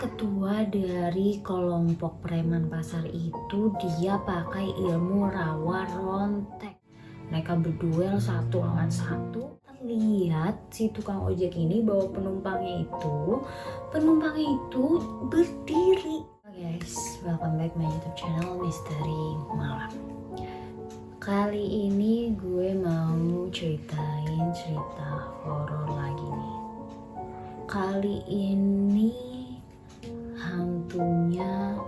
ketua dari kelompok preman pasar itu dia pakai ilmu rawa rontek. Mereka berduel satu lawan satu. Lihat si tukang ojek ini bawa penumpangnya itu berdiri. Guys, welcome back my YouTube channel Misteri Malam. Kali ini gue mau ceritain cerita horor lagi nih. Kali ini hantunya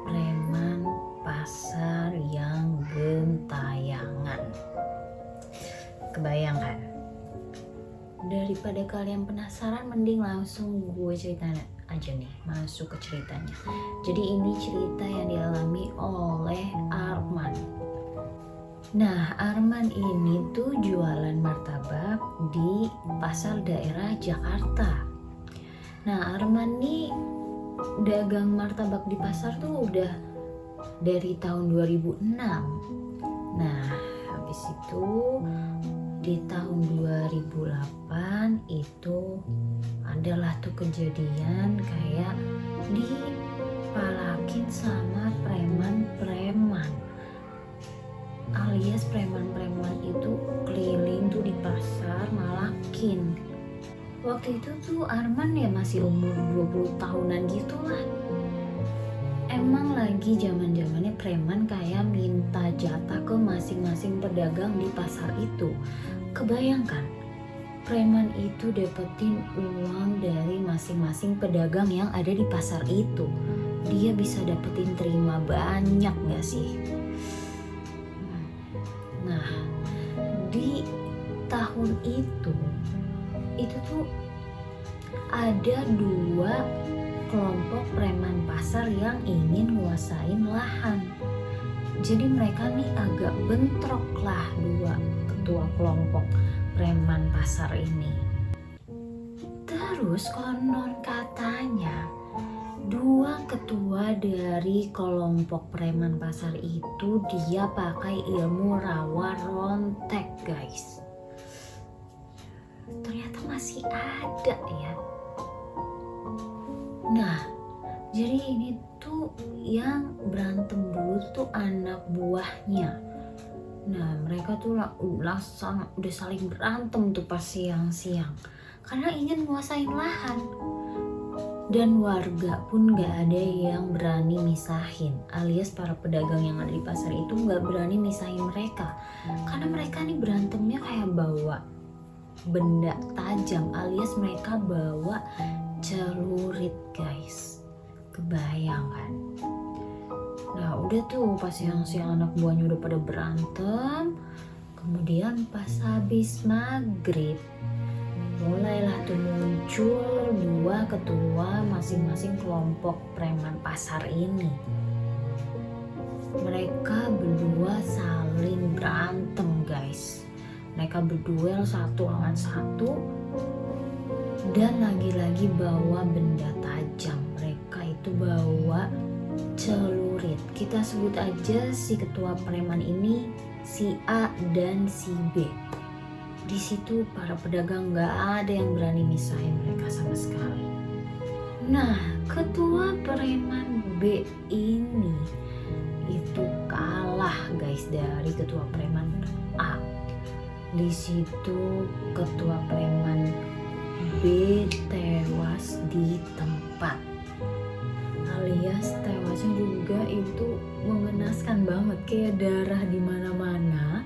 preman pasar yang gentayangan. Kebayangkan? Daripada kalian penasaran, mending langsung gue ceritain aja nih, masuk ke ceritanya. Jadi ini cerita yang dialami oleh Arman. Nah, Arman ini tuh jualan martabak di pasar daerah Jakarta. Nah, Arman nih dagang martabak di pasar tuh udah dari tahun 2006. Nah, habis itu di tahun 2008 itu adalah tuh kejadian kayak dipalakin sama preman-preman, alias preman-preman itu keliling tuh di pasar malakin. Waktu itu tuh Arman ya masih umur 20 tahunan gitu lah. Emang lagi zaman-zamannya preman kayak minta jatah ke masing-masing pedagang di pasar itu. Kebayangkan, preman itu dapetin uang dari masing-masing pedagang yang ada di pasar itu. Dia bisa dapetin terima banyak gak sih? Nah, di tahun itu tuh ada dua kelompok preman pasar yang ingin nguasain lahan. Jadi mereka nih agak bentrok lah, dua ketua kelompok preman pasar ini. Terus konon katanya dua ketua dari kelompok preman pasar itu dia pakai ilmu rawa rontek, guys. Ternyata masih ada ya. Nah, jadi ini tuh yang berantem dulu tuh anak buahnya. Nah, mereka tuh udah saling berantem tuh pas siang-siang karena ingin menguasain lahan. Dan warga pun gak ada yang berani misahin, alias para pedagang yang ada di pasar itu gak berani misahin mereka. Karena mereka nih berantemnya kayak bawa benda tajam, alias mereka bawa celurit, guys. Kebayangkan? Nah, udah tuh pas siang-siang anak buahnya udah pada berantem. Kemudian pas habis maghrib mulailah tuh muncul dua ketua masing-masing kelompok preman pasar ini. Mereka berdua saling berantem, guys. Mereka berduel satu lawan satu dan lagi-lagi bawa benda tajam. Mereka itu bawa celurit. Kita sebut aja si ketua preman ini si A dan si B. Di situ para pedagang gak ada yang berani misahin mereka sama sekali. Nah, ketua preman B ini itu kalah, guys, dari ketua preman A. Di situ ketua preman B tewas di tempat, alias tewasnya juga itu mengenaskan banget, kayak darah di mana-mana.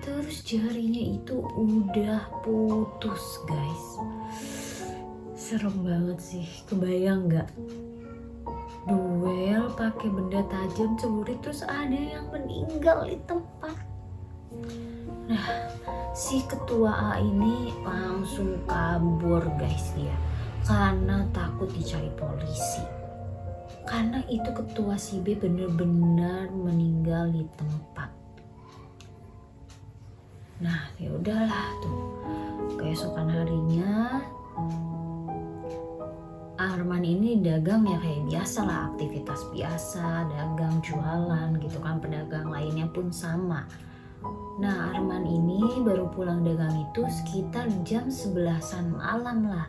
Terus jarinya itu udah putus, guys. Serem banget sih, kebayang nggak? Duel pakai benda tajam, celurit, terus ada yang meninggal di tempat. Nah, si ketua A ini langsung kabur, guys, dia karena takut dicari polisi. Karena itu ketua si B bener-bener meninggal di tempat. Nah, ya udahlah tuh. Keesokan harinya Arman ini dagang ya kayak biasa lah, aktivitas biasa, dagang, jualan gitu kan, pedagang lainnya pun sama. Nah, Arman ini baru pulang dagang itu sekitar jam 11-an malam lah.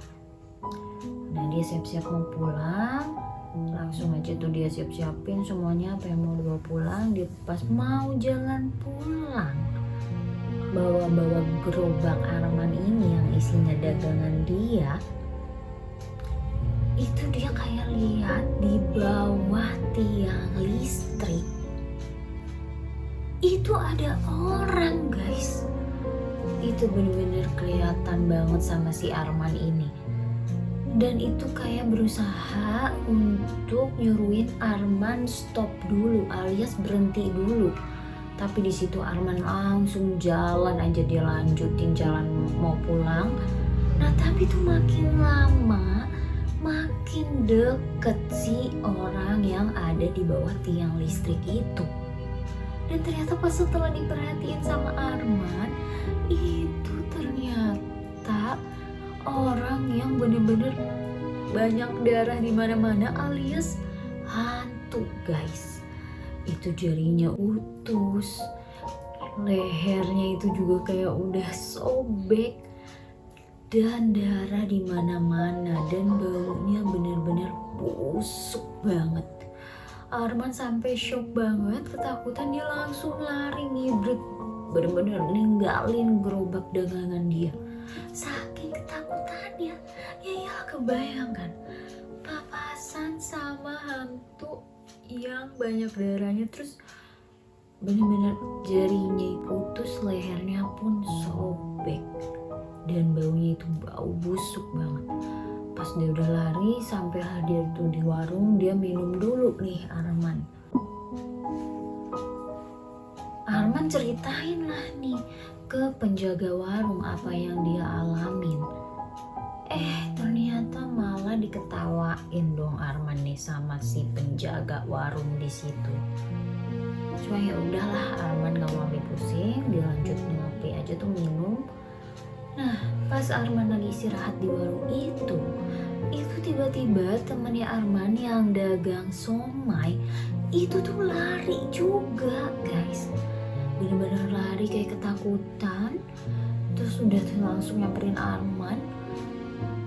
Nah dia siap-siap mau pulang, langsung aja tuh dia siap-siapin semuanya apa yang mau dibawa pulang. Dia pas mau jalan pulang, bawa gerobak Arman ini yang isinya dagangan dia, itu dia kayak lihat di bawah tiang listrik itu ada orang, guys. Itu bener-bener kelihatan banget sama si Arman ini. Dan itu kayak berusaha untuk nyuruhin Arman stop dulu, alias berhenti dulu. Tapi di situ Arman langsung jalan aja, dia lanjutin jalan mau pulang. Nah tapi tuh makin lama makin deket si orang yang ada di bawah tiang listrik itu. Dan ternyata pas setelah diperhatiin sama Arman, itu ternyata orang yang bener-bener banyak darah di mana-mana, alias hantu, guys. Itu jarinya utus, lehernya itu juga kayak udah sobek, dan darah di mana-mana, dan baunya bener-bener busuk banget. Arman sampai shock banget, ketakutan, dia langsung lari ngibrit, bener-bener ninggalin gerobak dagangan dia. Saking ketakutannya, ya iyalah kebayangkan papasan sama hantu yang banyak darahnya, terus bener-bener jarinya putus, lehernya pun sobek, dan baunya itu bau busuk banget. Pas dia udah lari, sampailah dia tuh di warung, dia minum dulu nih Arman. Arman ceritain lah nih ke penjaga warung apa yang dia alamin. Ternyata malah diketawain dong Arman nih sama si penjaga warung di situ. Cuma ya udahlah, Arman gak mau ambil pusing, dia lanjut ngopi aja tuh, minum. Nah pas Arman lagi istirahat di warung itu tiba-tiba temennya Arman yang dagang somai itu tuh lari juga, guys. Bener-bener lari kayak ketakutan, terus udah langsung nyamperin Arman.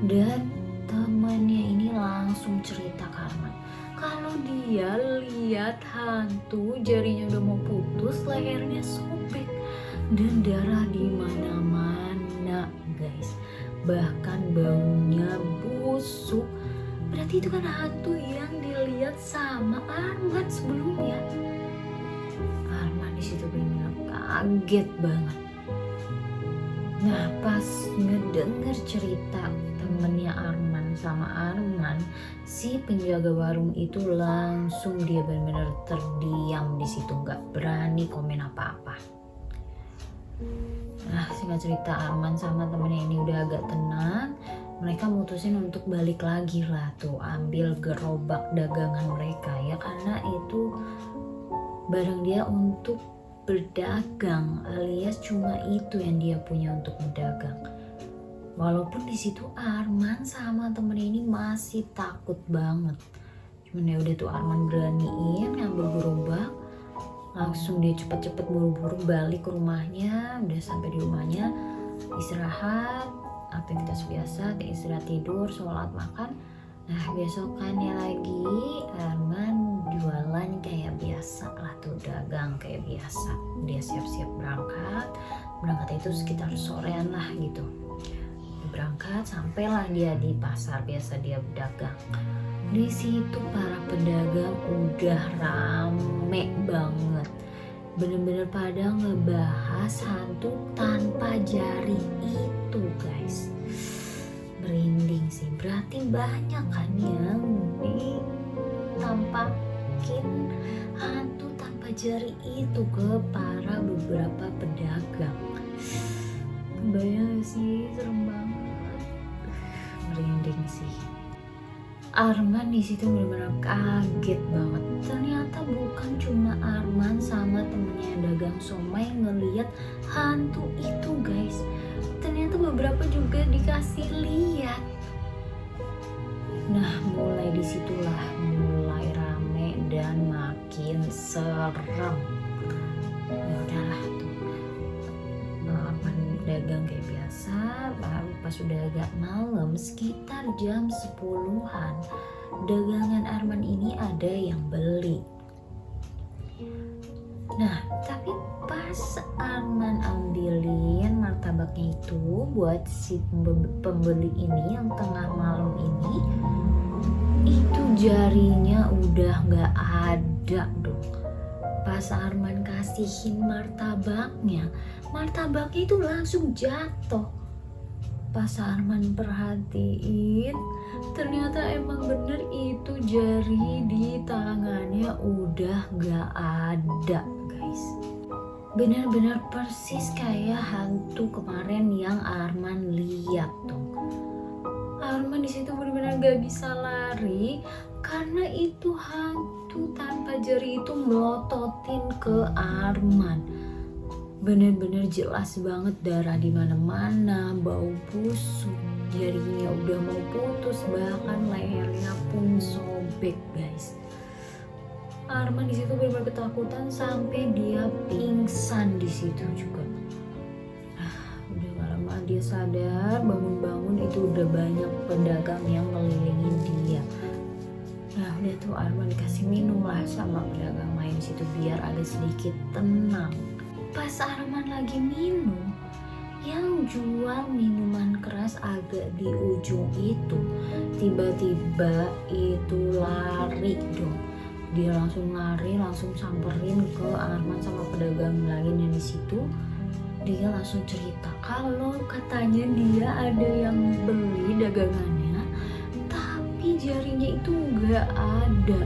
Dan temannya ini langsung cerita ke Arman kalau dia lihat hantu, jarinya udah mau putus, lehernya sobek, dan darah di mana-mana, guys. Bahkan baunya busuk. Berarti itu kan hantu yang dilihat sama Arman sebelumnya. Arman di situ benar-benar kaget banget. Nah pas ngedenger cerita temennya Arman sama Arman, si penjaga warung itu langsung dia benar-benar terdiam di situ, nggak berani komen apa-apa. Nah singkat cerita, Arman sama temennya ini udah agak tenang. Mereka mutusin untuk balik lagi lah tuh, ambil gerobak dagangan mereka ya, karena itu barang dia untuk berdagang, alias cuma itu yang dia punya untuk berdagang. Walaupun di situ Arman sama temennya ini masih takut banget, cuman ya udah tuh Arman beraniin ngambil gerobak, langsung dia cepet-cepet buru-buru balik ke rumahnya. Udah sampai di rumahnya, istirahat, aktivitas biasa, istirahat, tidur, sholat, makan. Nah besokannya lagi Arman jualan kayak biasa lah tuh, dagang kayak biasa. Dia siap-siap berangkat itu sekitar sorean lah gitu. Berangkat, sampailah dia di pasar biasa dia berdagang. Di situ para pedagang udah rame banget, bener-bener pada ngebahas hantu tanpa jari itu, guys. Merinding sih, berarti banyak kan yang ditampakin hantu tanpa jari itu ke para beberapa pedagang. Kebayang sih, serem banget, merinding sih. Arman di situ benar-benar kaget banget. Ternyata bukan cuma Arman sama temennya yang dagang somai ngeliat hantu itu, guys. Ternyata beberapa juga dikasih lihat. Nah, mulai disitulah mulai rame dan makin serem. Ya udahlah tuh, Arman dagang kayak biasa. Pas udah agak malam sekitar jam 10-an, dagangan Arman ini ada yang beli. Nah, tapi pas Arman ambilin martabaknya itu buat si pembeli ini yang tengah malam ini, itu jarinya udah gak ada dong. Pas Arman kasihin martabaknya itu langsung jatuh. Pas Arman perhatiin, ternyata emang bener itu jari di tangannya udah gak ada, guys. Bener-bener persis kayak hantu kemarin yang Arman lihat tuh. Arman di situ bener-bener gak bisa lari karena itu hantu tanpa jari itu melototin ke Arman. Bener-bener jelas banget darah di mana-mana, bau busuk, jarinya udah mau putus, bahkan lehernya pun sobek, guys. Arman di situ benar-benar ketakutan sampai dia pingsan di situ juga. Udah gak lama dia sadar, bangun-bangun itu udah banyak pedagang yang ngelilingin dia. Udah tuh Arman dikasih minum lah sama pedagang lain situ biar agak sedikit tenang. Pas Arman lagi minum, yang jual minuman keras agak di ujung itu tiba-tiba itu lari dong. Dia langsung lari, langsung samperin ke Arman sama pedagang lain yang di situ. Dia langsung cerita kalau katanya dia ada yang beli dagangannya, tapi jarinya itu nggak ada.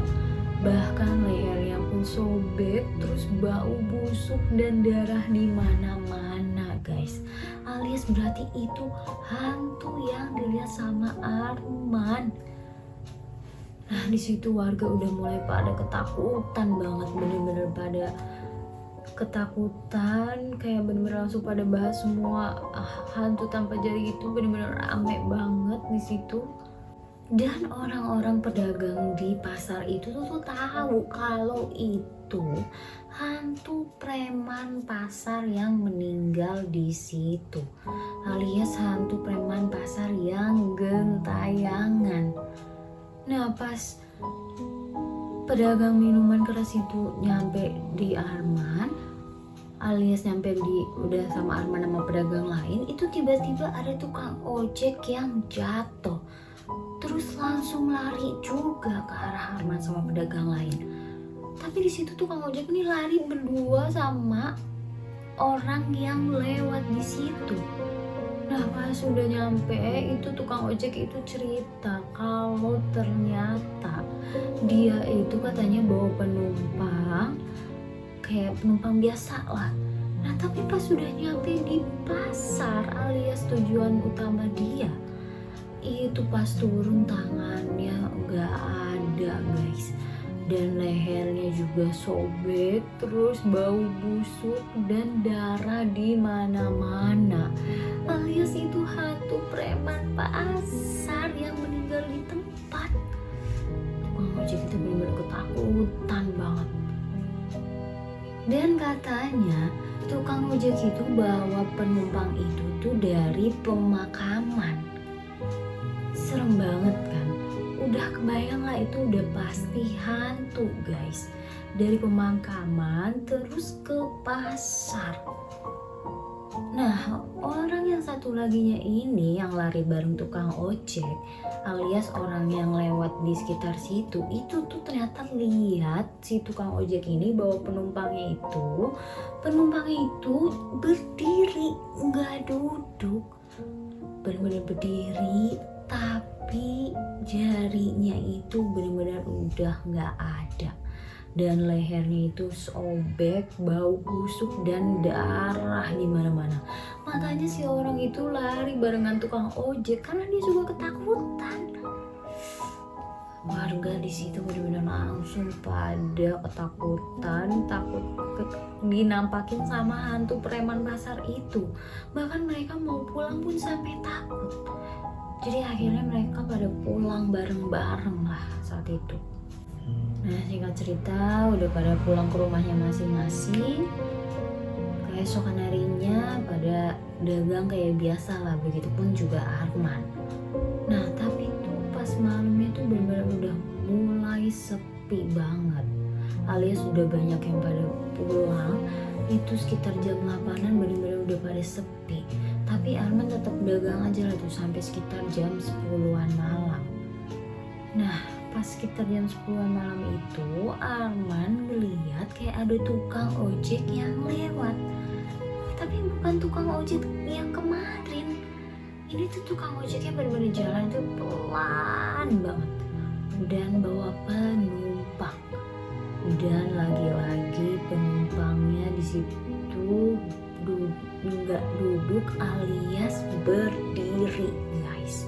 Bahkan lehernya pun sobek, terus bau busuk dan darah di mana-mana, guys. Alias berarti itu hantu yang dilihat sama Arman. Nah, di situ warga udah mulai pada ketakutan banget, bener-bener pada ketakutan, kayak bener-bener langsung pada bahas semua hantu tanpa jari itu, bener-bener rame banget di situ. Dan orang-orang pedagang di pasar itu tuh tahu kalau itu hantu preman pasar yang meninggal di situ, alias hantu preman pasar yang gentayangan. Nah, pas pedagang minuman keras itu nyampe di Arman, alias nyampe di udah sama Arman sama pedagang lain, itu tiba-tiba ada tukang ojek yang jatuh. Terus langsung lari juga ke arah Arman sama pedagang lain. Tapi di situ tukang ojek ini lari berdua sama orang yang lewat di situ. Nah, pas sudah nyampe itu tukang ojek itu cerita kalau ternyata dia itu katanya bawa penumpang, kayak penumpang biasa lah. Nah, tapi pas sudah nyampe di pasar alias tujuan utama dia, itu pas turun tangannya nggak ada, guys, dan lehernya juga sobek, terus bau busuk dan darah di mana-mana, alias itu hantu preman pasar yang meninggal di tempat. Tukang ojek itu benar-benar ketakutan banget. Dan katanya tukang ojek itu bawa penumpang itu tuh dari pemakaman. Serem banget kan? Udah kebayang lah itu udah pasti hantu, guys. Dari pemakaman terus ke pasar. Nah, orang yang satu laginya ini yang lari bareng tukang ojek, alias orang yang lewat di sekitar situ, itu tuh ternyata lihat si tukang ojek ini bawa penumpangnya itu berdiri, nggak duduk, benar-benar berdiri, tapi jarinya itu benar-benar udah nggak ada. Dan lehernya itu sobek, bau busuk dan darah di mana-mana. Makanya si orang itu lari barengan tukang ojek karena dia juga ketakutan. Warga di situ benar-benar langsung pada ketakutan, takut dinampakin sama hantu preman pasar itu. Bahkan mereka mau pulang pun sampai takut. Jadi akhirnya mereka pada pulang bareng-bareng lah saat itu. Nah, singkat cerita udah pada pulang ke rumahnya masing-masing. keesokan harinya pada dagang kayak biasa lah, begitupun juga Arman. Nah tapi tuh pas malamnya tuh benar-benar udah mulai sepi banget, alias udah banyak yang pada pulang. Itu sekitar jam 8-an benar-benar udah pada sepi. Tapi Arman tetap dagang aja lah tuh sampai sekitar jam 10-an malam. Nah pas sekitar jam 10-an malam itu Arman ngeliat kayak ada tukang ojek yang lewat. Tapi bukan tukang ojek yang kemarin. Ini tuh tukang ojeknya bener-bener jalan tuh pelan banget dan bawa penumpang. Dan lagi-lagi penumpangnya di situ nggak duduk alias berdiri guys.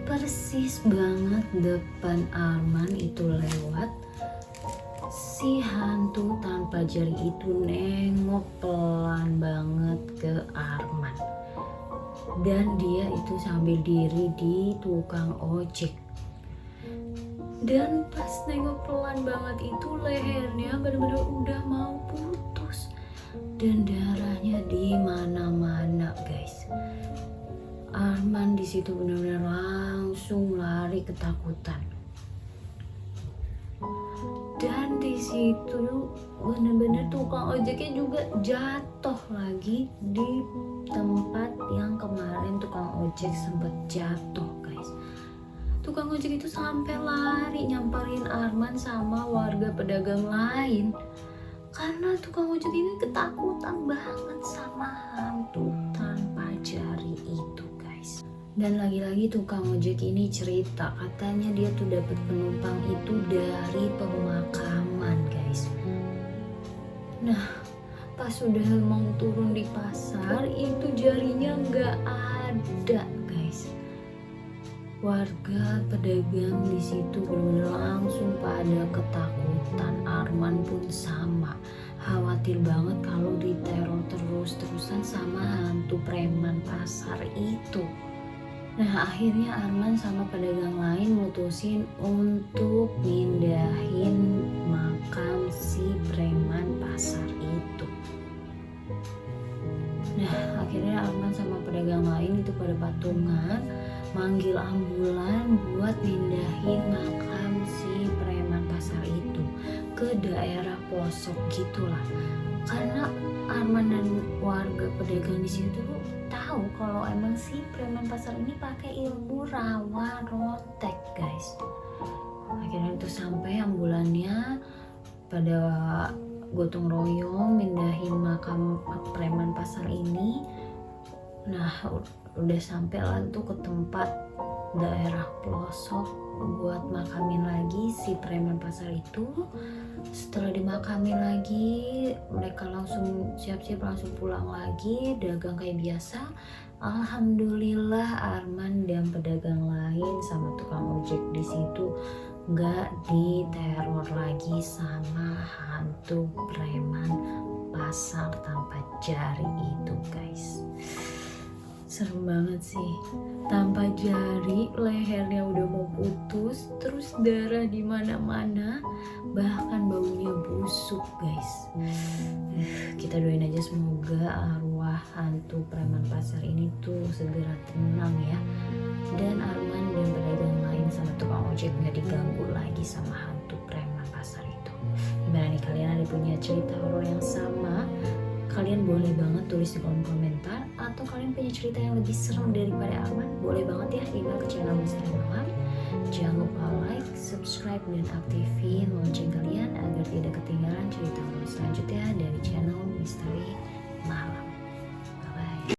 Persis banget depan Arman itu lewat, si hantu tanpa jari itu nengok pelan banget ke Arman. Dan dia itu sambil diri di tukang ojek. Dan pas nengok pelan banget itu lehernya benar-benar udah mau putus. Dan darahnya di mana-mana guys. Arman di situ benar-benar langsung lari ketakutan. Dan di situ bener-bener tukang ojeknya juga jatuh lagi di tempat yang kemarin tukang ojek sempat jatuh guys. Tukang ojek itu sampai lari nyamperin Arman sama warga pedagang lain karena tukang ojek ini ketakutan banget sama hantu tanpa jari itu guys. Dan lagi-lagi tukang ojek ini cerita katanya dia tuh dapat penumpang itu dari pemakaman guys. Nah pas udah mau turun di pasar itu jarinya nggak ada guys. Warga pedagang di situ benar-benar langsung pada ketakutan. Arman pun sama, khawatir banget kalau diteror terus-terusan sama hantu preman pasar itu. Nah akhirnya Arman sama pedagang lain mutusin untuk mindahin makam si preman pasar itu. Nah akhirnya Arman sama pedagang lain itu pada patungan manggil ambulan buat mindahin makam si preman pasar itu ke daerah pelosok gitulah. Karena Arman dan warga pedagang di situ tahu kalau emang si preman pasar ini pakai ilmu rawa rontek guys. Akhirnya itu sampai ambulannya pada gotong royong mindahin makam preman pasar ini. Nah udah sampai lah tuh ke tempat daerah pelosok buat makamin lagi si preman pasar itu. Setelah dimakamin lagi mereka langsung siap-siap langsung pulang lagi dagang kayak biasa. Alhamdulillah Arman dan pedagang lain sama tukang ojek di situ nggak diteror lagi sama hantu preman pasar tanpa jari itu guys. Serem banget sih, tanpa jari, lehernya udah mau putus, terus darah di mana-mana, bahkan baunya busuk guys. Kita doain aja semoga arwah hantu preman pasar ini tuh segera tenang ya, dan Arman dan pedagang lain sama tukang ojek nggak diganggu lagi sama hantu preman pasar itu. Gimana nih, kalian ada punya cerita horor yang sama? Kalian boleh banget tulis di kolom komentar, atau kalian punya cerita yang lebih serem daripada Arman, boleh banget ya email ke channel Misteri Malam. Jangan lupa like, subscribe, dan aktifin lonceng kalian agar tidak ketinggalan cerita horor selanjutnya.